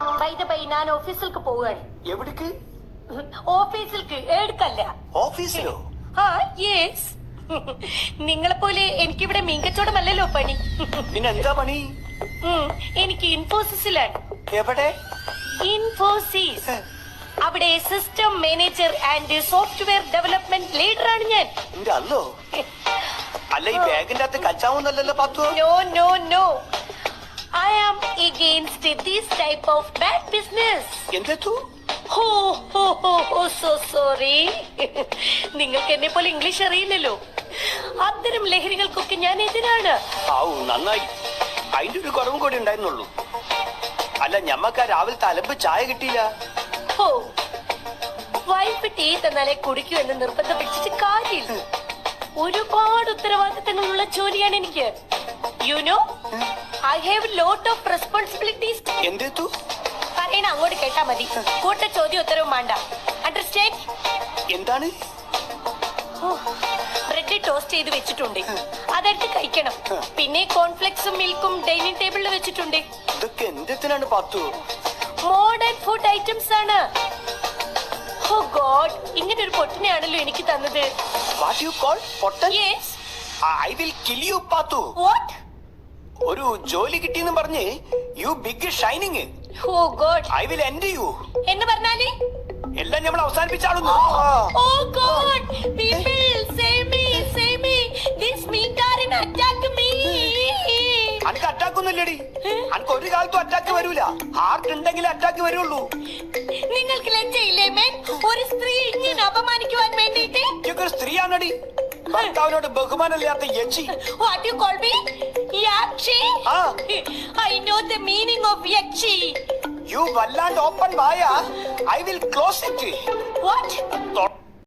ഞാൻ ഓഫീസിലേക്ക് പോവുകയാണ്. എവിടേക്ക്? ഓഫീസിലേക്ക് എടുക്കല്ല. ഓഫീസിലോ? ആ യെസ്. നിങ്ങളെ പോലെ എനിക്കിവിടെ മീൻകച്ചവടമല്ലല്ലോ പണി. പിന്നെന്താ പണി? എനിക്ക് ഇൻഫോസിസിലാണ്. എവിടെ? ഇൻഫോസിസ്. അവിടെ system manager and software development leader ആണ് ഞാൻ. എന്റെ അല്ലോ. അല്ല ഈ ബാഗിന്റെ അകത്ത് കച്ചാവുന്നല്ലോ പാത്തു. No no no, I am against this type of bad business. എന്തു? So sorry. നിങ്ങൾക്ക് എന്നെ പോലെ ഇംഗ്ലീഷ് അറിയില്ലല്ലോ. അത്തരം ലഹരികൾക്കൊക്കെ ഞാൻ എതിരാണ്. നന്നായി. അതിന്റെ ഒരു കുറവും കൂടി ഉണ്ടായിരുന്നുള്ളൂ. അല്ല ഞമ്മക്ക് രാവിലത്തെ അലമ്പ് ചായ കിട്ടിയില്ല. വൈഫ് ടീ തന്നാലേ കുടിക്കൂ എന്ന് നിർബന്ധം പിടിച്ചിട്ട് കാര്യമില്ല. ഒരുപാട് ഉത്തരവാദിത്തങ്ങളുള്ള ജോലിയാണ് എനിക്ക്. You know, I have lot of responsibilities. എന്തു? പറയണ അങ്ങോട്ട് കേട്ടാ മതി. കൂട്ട ചോദ്യം ഉത്തരവും വേണ്ട. അണ്ടർസ്റ്റാൻഡ്? എന്താണ്? ബ്രെഡ് ടോസ്റ്റ് ചെയ്ത് വെച്ചിട്ടുണ്ട്, അതെടുത്ത് കഴിക്കണം. പിന്നെ കോൺഫ്ലെക്സും മിൽക്കും ഡൈനിങ് ടേബിളിൽ വെച്ചിട്ടുണ്ട്. ഇതൊക്കെ എന്തിനാണ് പാത്തു? മോഡേൺ ഫുഡ് ഐറ്റംസ് ആണ്. ഓ ഗോഡ്, ഇങ്ങനെ ഒരു പൊട്ടിനെയാണല്ലോ എനിക്ക് തന്നത്. വാട്ട് യു കോൾ പൊട്ടൻ? Yes. I will kill you പാത്തു. വാട്ട്? ഒരു ജോലി കിട്ടിയെന്ന് പറഞ്ഞ് you big shining. Oh God, I will end you. എന്ന് പറഞ്ഞാല് എല്ലാം നമ്മൾ അവസാനിപ്പിച്ചാളുന്നു. Oh God, people save me, save me. This മീൻകാരൻ attack me. അനക്ക് അറ്റാക്ക് ഒന്നുമില്ലടി. അനക്ക് ഒരു കാലത്തും അറ്റാക്ക് വരൂല. ഹാർട്ട് ഉണ്ടെങ്കിൽ അറ്റാക്ക് വരുള്ളൂ. നിങ്ങൾക്ക് ലജ്ജയില്ലേ മേൻ? ഒരു സ്ത്രീ ഇങ്ങനെ അപമാനിക്കുവാൻ വേണ്ടിയിട്ട്? ഇതൊക്കെ ഒരു സ്ത്രീയാണടി. ഭർത്താവിനോട് ബഹുമാനമില്ലാത്ത യക്ഷി. What you call me? യാക്ഷി? ആ. I know the meaning of yakshi. You വല്ലാണ്ട് ഓപ്പൺ വായ. I will close it. What?